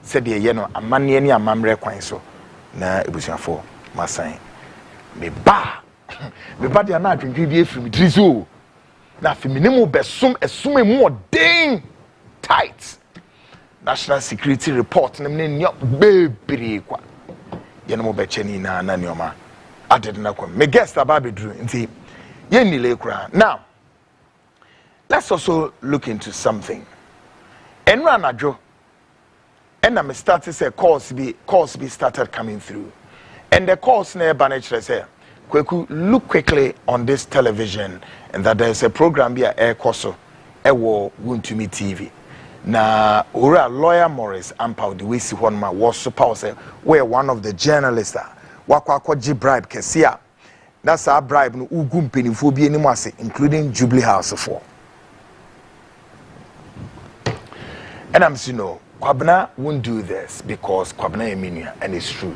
said ye no amane ani amamre kwan so na ebusuafo masan me ba de na adwendwe bi efiri midrizo na feminine besom esum emu odin tight national security report na me nyo bebere kwa ye no be cheni na neoma adede na kwa me guest ababedru nti ye nile kura. Now let's also look into something. Enra nadwo and I started say calls be started coming through. And the calls near Banach say, Kwaku, look quickly on this television and that there's a program here air koso ewo Wuntumi TV. Na ora lawyer Maurice Ampaw the way si one ma was supposed say where one of the journalists wakwakoji bribe kesia. That's our bribe no ugum penifo bi anim ase including Jubilee House for. And I'm saying no, Kwabena won't do this because Kwabena Eminia, and it's true.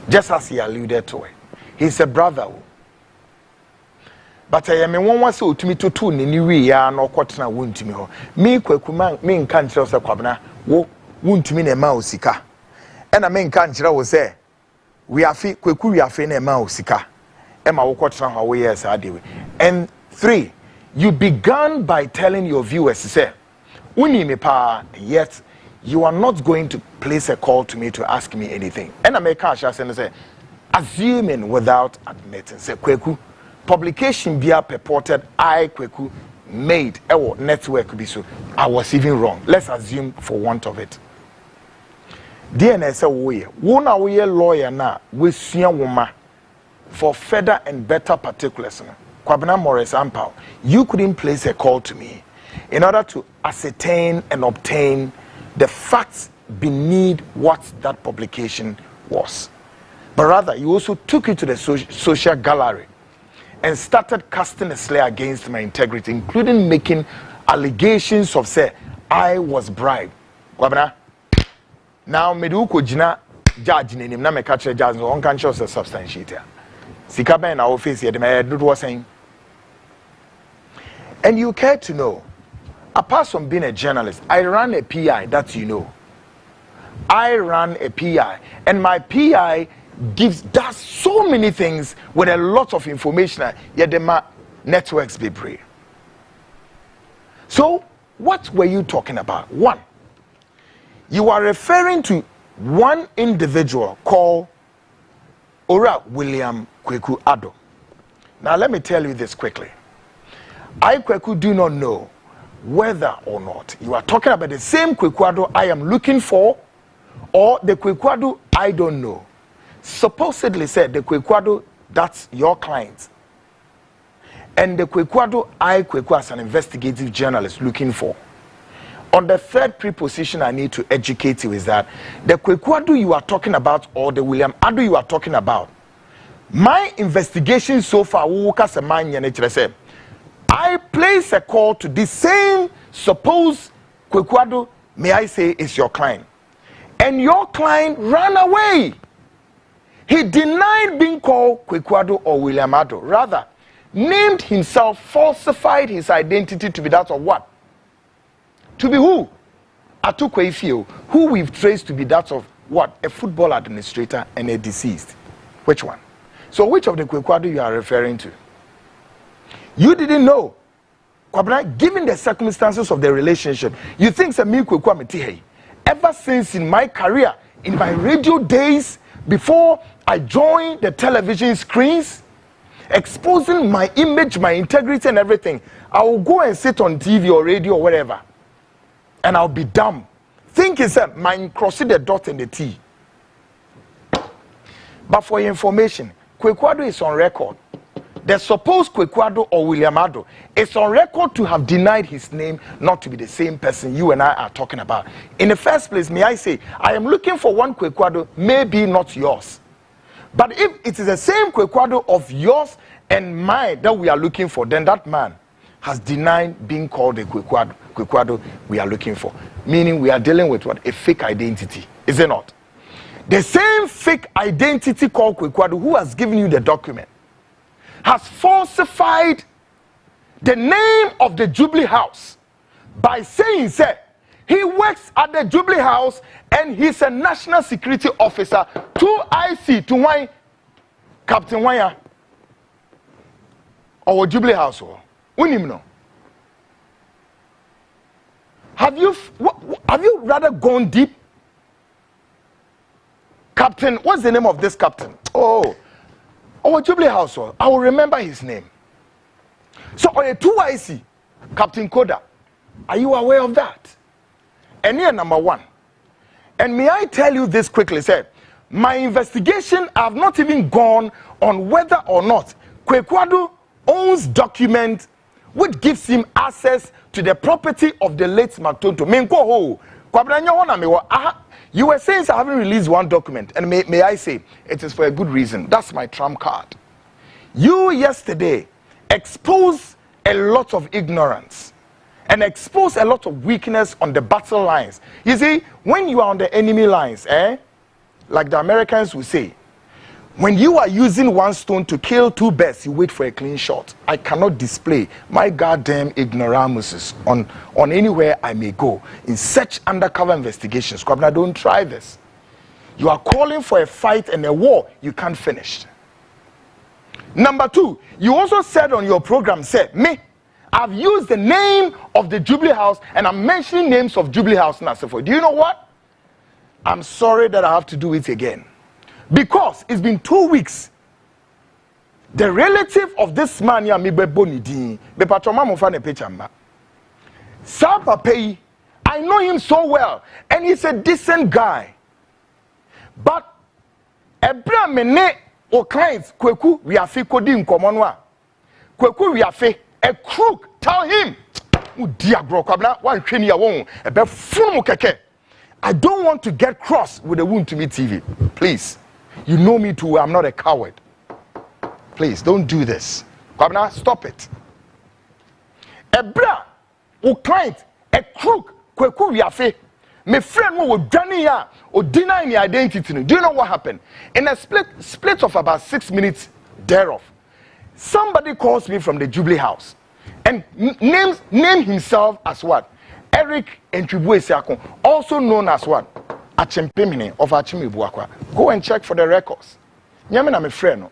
Just as he alluded to it. He's a brother. But I am one was so to me to tune in new year no quarter wound to me. Me Kwaku me in country of Kwabena, wound to me a mousika. And I mean country will say, we are fit Kwaku, we are fin a mousika. Emma will quarter how we yes I do. And 3, you began by telling your viewers to say, yet you are not going to place a call to me to ask me anything. And I make cash and say, assuming without admitting, say Kwaku, publication be purported I Kwaku made our network be so. I was even wrong. Let's assume for want of it. DNS we lawyer now we see woman for further and better particulars. Kwabena Maurice Ampaw, you couldn't place a call to me in order to ascertain and obtain the facts beneath what that publication was. But rather, you also took it to the social gallery and started casting a slur against my integrity, including making allegations of, say, I was bribed. Kwabena, now, meduko jina judge name na me catch judge on can show the substantiate. Sikaben in our office here, the man was saying. And you care to know, apart from being a journalist, I ran a PI, that you know. I ran a PI, and my PI does so many things with a lot of information, yet the networks be free. So, what were you talking about? 1, you are referring to one individual called Ora William Kwaku Ado. Now, let me tell you this quickly. I, Kwaku, do not know whether or not you are talking about the same Kwaku Ado I am looking for or the Kwaku Ado I don't know. Supposedly said the Kwaku Ado that's your client. And the Kwaku Ado I, Kwaku, as an investigative journalist looking for. On the third preposition I need to educate you is that the Kwaku Ado you are talking about or the William Ado you are talking about, my investigation so far, I place a call to the same supposed Kwaku Ado, may I say, is your client. And your client ran away. He denied being called Kwaku Ado or William Ado. Rather, named himself, falsified his identity to be that of what? To be who? Atukwe Ifio, who we've traced to be that of what? A football administrator and a deceased. Which one? So which of the Kwaku Ado you are referring to? You didn't know. Kwabena, given the circumstances of the relationship, you think that me Kwaku Ametihe, ever since in my career, in my radio days, before I joined the television screens, exposing my image, my integrity and everything, I will go and sit on TV or radio or whatever, and I'll be dumb. Thinking that mine crossing the dot and the T. But for your information, Kwaku Ado is on record. The supposed Kwaku Ado or William Ado is on record to have denied his name not to be the same person you and I are talking about. In the first place, may I say, I am looking for one Kwaku Ado, maybe not yours. But if it is the same Kwaku Ado of yours and mine that we are looking for, then that man has denied being called the Kwaku Ado we are looking for. Meaning we are dealing with what? A fake identity. Is it not? The same fake identity called Kwaku Ado who has given you the document has falsified the name of the Jubilee House by saying, say, He works at the Jubilee House and he's a national security officer to IC to why Captain Waya or Jubilee House. Unimno. Have you rather gone deep? Captain, what's the name of this captain? Oh, Jubilee House. I will remember his name. So, on a 2IC, Captain Koda, are you aware of that? And here, number one. And may I tell you this quickly, sir? My investigation, I have not even gone on whether or not Kwaku owns documents which gives him access to the property of the late Matonto. You were saying I haven't released one document, and may I say, it is for a good reason. That's my trump card. You yesterday exposed a lot of ignorance and exposed a lot of weakness on the battle lines. You see, when you are on the enemy lines, like the Americans will say, when you are using one stone to kill two birds, you wait for a clean shot. I cannot display my goddamn ignoramuses on anywhere I may go in such undercover investigations. Kwabena, don't try this. You are calling for a fight and a war you can't finish. Number two, you also said on your program, I've used the name of the Jubilee House and I'm mentioning names of Jubilee House and so forth. Do you know what? I'm sorry that I have to do it again. Because it's been 2 weeks. The relative of this man, Sapapei, I know him so well, and he's a decent guy. But Ebra mene o clients Kwaku Riafe kodi nkomonwa. Kwaku Riafe, a crook, tell him. I don't want to get cross with the Wound to Me TV. Please. You know me too. I'm not a coward. Please don't do this. Kwabena, stop it. Ebra, o client, a crook, Kwaku Riafe. My friend who was done here or denying the identity. Do you know what happened? In a split of about 6 minutes thereof, somebody calls me from the Jubilee House and name himself as what? Eric Entribuesiako, also known as what? Achempemine of Achimibuakwa. Go and check for the records. Nyamina me friend.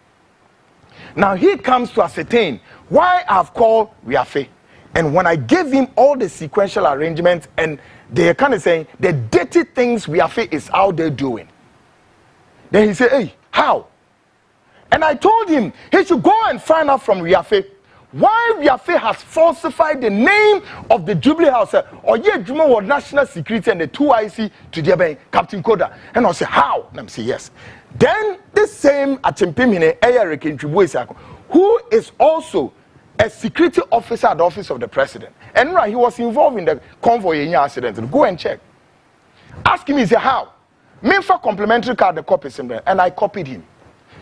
Now he comes to ascertain why I've called Riafe. And when I gave him all the sequential arrangements and they're kind of saying the dirty things Riafe is out there doing. Then he said, hey, how? And I told him he should go and find out from Riafe why Riafe has falsified the name of the Jubilee House or Juma National Security and the 2IC to the Captain Koda. And I say, how? And I say, yes. Then this same Achempemine Eric Entribuesiako, who is also a security officer at the office of the president. And right, he was involved in the convoy accident. Go and check. Ask him, he said, how? Me for complimentary card, the copy symbol, and I copied him.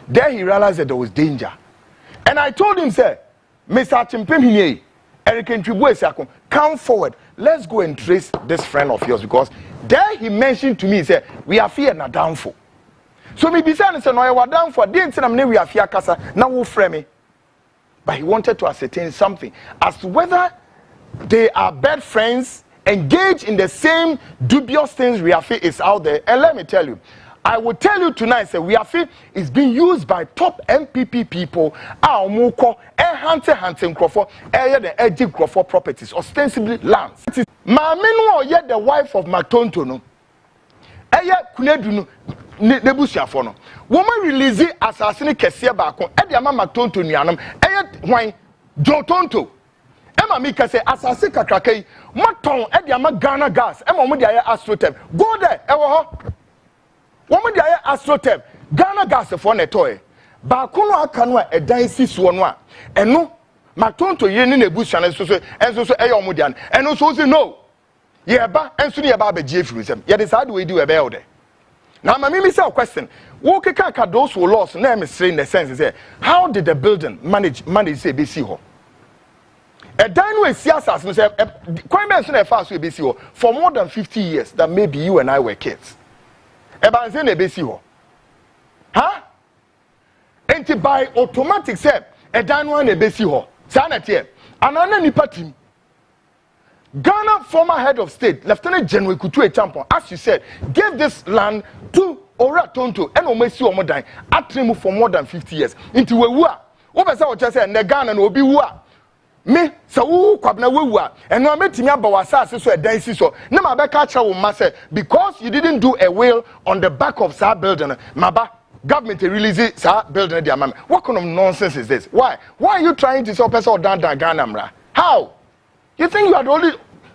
There he realized that there was danger. And I told him, sir, Mr. Achempemine, Eric Entribuesiako, come forward. Let's go and trace this friend of yours, because there he mentioned to me, he said, we are fear na downfall. So me beside and said, no, you are downfall. Didn't say we are fear kasa. Now we frame me. But he wanted to ascertain something as to whether they are bad friends, engaged in the same dubious things Riafe is out there. And let me tell you, I will tell you tonight, say Riafe is being used by top MPP people, hunting Crawford, the edging Crawford properties, ostensibly lands. Maminu yet the wife of Matonto, Kunedu Nebusiafono. Woman release assassin Kessia Bako, Ediama Matonto Nianum, why Jotonto. Emma Mika say assassin Kakrake, Maton, Ediama Ghana gas, Emma Mudia Astrotep. Go there, Ewa. Woman dia Astrotep, Ghana gas for ne toy. Bakuno akanwa a daisi swanwa. And no, Matonto yen in a bush and so Eyomudian. And also say no. Yeba, and soon about the Jeffrism. Yet it's how do we do a bell. Now, my mimi say a question. What can those who lost name is saying the sense is how did the building manage say BC ho? A dine with Siasas say quite mention a fast with BC ho for more than 50 years that maybe you and I were kids. A banzin a BC ho. Huh? And by automatic say a dine one a BC ho. Sanity. Another nipatim. Ghana former head of state, Lieutenant General Kwaku Annan, as you said, gave this land to Ora Tonto and Omesi Omodan at Trimu for more than 50 years. Into Wewa. What I just said, Ghana no be wa. Me, so Kwabna Wewa, and no met me about Wasa, so a dance so. No, my back catcher will master because you didn't do a will on the back of Sa building. Maba, government release Sa building. What kind of nonsense is this? Why? Why are you trying to sell person down Ghana? How? You think you are the only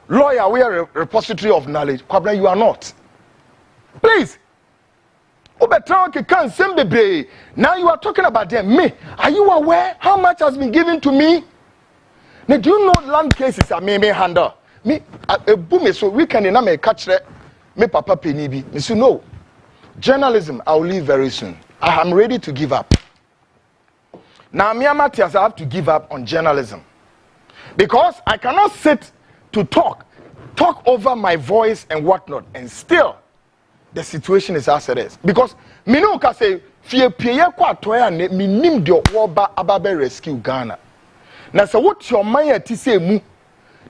lawyer we are a repository of knowledge? Kwabna, you are not. Please. Now you are talking about them. Me, are you aware how much has been given to me? Now, do you know land cases are me handle? Me, a boom so we can in catch me papa penibi. Me say no. Journalism, I will leave very soon. I am ready to give up. Now, me and Matthias, I have to give up on journalism. Because I cannot sit to talk over my voice and whatnot, and still the situation is as it is. Because me no can say fear peye kwa toya ne me nim de woba ababe rescue Ghana. Now so what your mind to say mu,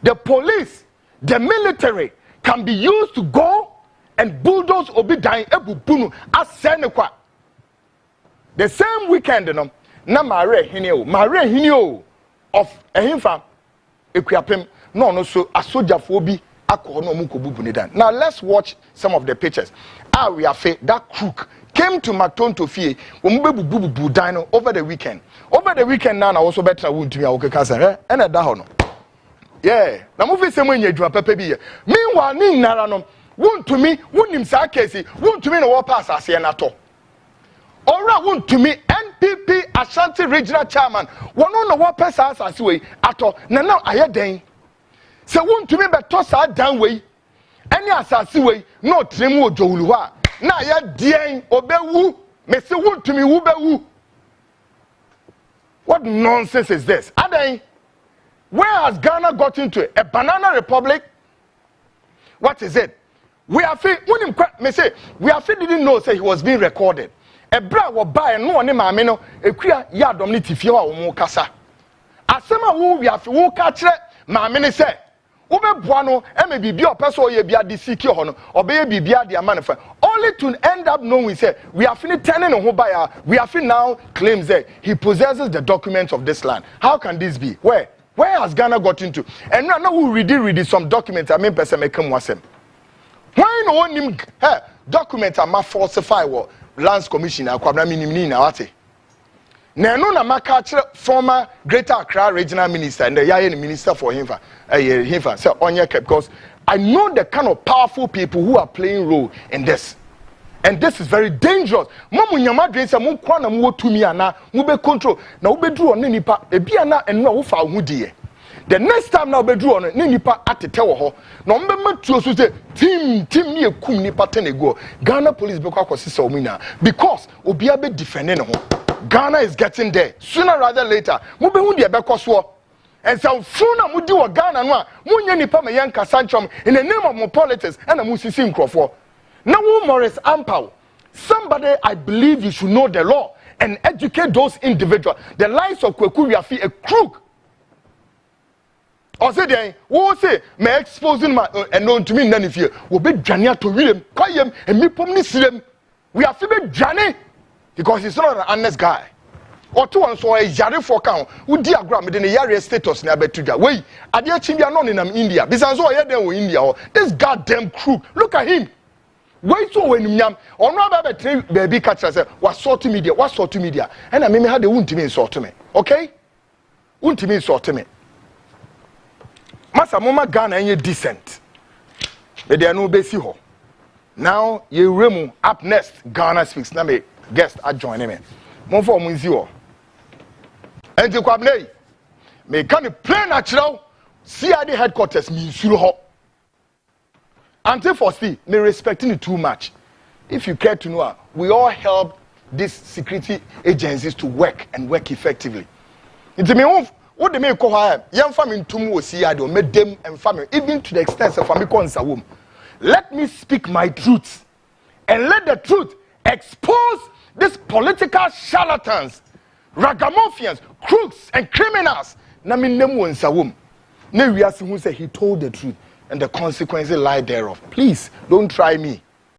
the police, the military can be used to go and bulldoze obi dying ebubunu as senekwa. The same weekend no na mare hinio of ehimfa ekuapem no so asoja fobi. Now let's watch some of the pictures. We are that crook came to Matonto Fie over the weekend. Over the weekend now I also better wound to me and a down. Yeah. Now movie someone you do pepe be. Meanwhile, Ning Narano wound to me, wound him Sarkesi, wound to me no pass as Yanato. Ora wound to me NPP Ashanti Regional Chairman. One on the what pass as way at all. Now I had day. Se won to me be toss that down way any asase way no tremu ojowuluwa na ya dien obewu me se won to me wo bewu. What nonsense is this? Adan, where has Ghana got into a banana republic? What is it? We are me say we are didn't know say he was being recorded. A bra wo buy no ne maame no ekua ya dom ne tifie wa wo mo kasa asema wo we are wo ka kire maame ne say Buano, bibia person ye bia de secure hono, obey bibia de amanifa. Only to end up knowing say we are finished turning on buyer. We are now claims that he possesses the documents of this land. How can this be? Where has Ghana got into? And now we read some documents. I mean, person make him wasem. Why no one him documents are falsify what Lands Commission akwabna minimini na wate. Neno na makache former Greater Accra Regional Minister and the Yaye Minister for him say onye because I know the kind of powerful people who are playing role in this. And this is very dangerous. Mamu nyama dwen say mo kwa na mo tumi ana mo be control na wo be dru on nipa e bia na eno wo fa hu die. The next time na wo be dru on ne nipa atete wo ho na mo be matuo so say team ni ekum nipa tenego. Ghana police be kwa kwasisa o mina because obia be defend ne ho. Ghana is getting there. Sooner rather later, we be hundi ebekoswo. And so funa mudi wa Ghana no a munye nipa me yanka sanchom in the name of more politics and musisi nkrofo. Now Maurice Ampaw, somebody I believe you should know the law and educate those individuals. The lives of Kwaku Annan a crook. Or say then, wo say me exposing my and known to me none of you will be Jania to William, Kwayem and me pomni silem. We are feeling Jani. Because he's not an honest guy. Or two and so a yari for count who diagram within a yari status never to that way. I dear Chimbia non in India. Besides, I had them in India. This goddamn crook. Look at him. Wait so when yam or no baby catcher what sort of media, and I mean had the wound to me sort to me. Okay? Wound to me sort to me. Massa Mama Ghana and decent. But there are no basic. Now you remove up next Ghana speaks. Now me guest I join him. Mon for Munzio. And the Kwabne may can play natural CID headquarters mean Suluho. Until for see, me respecting it too much. If you care to know, we all help these security agencies to work and work effectively. It's me what they may call her young family to CID or made them and family, even to the extent of family cons a woman. Let me speak my truth and let the truth expose these political charlatans, ragamuffins, crooks, and criminals. Na mi nemu nsawum. Ne wiase who say he told the truth and the consequences lie thereof. Please don't try me.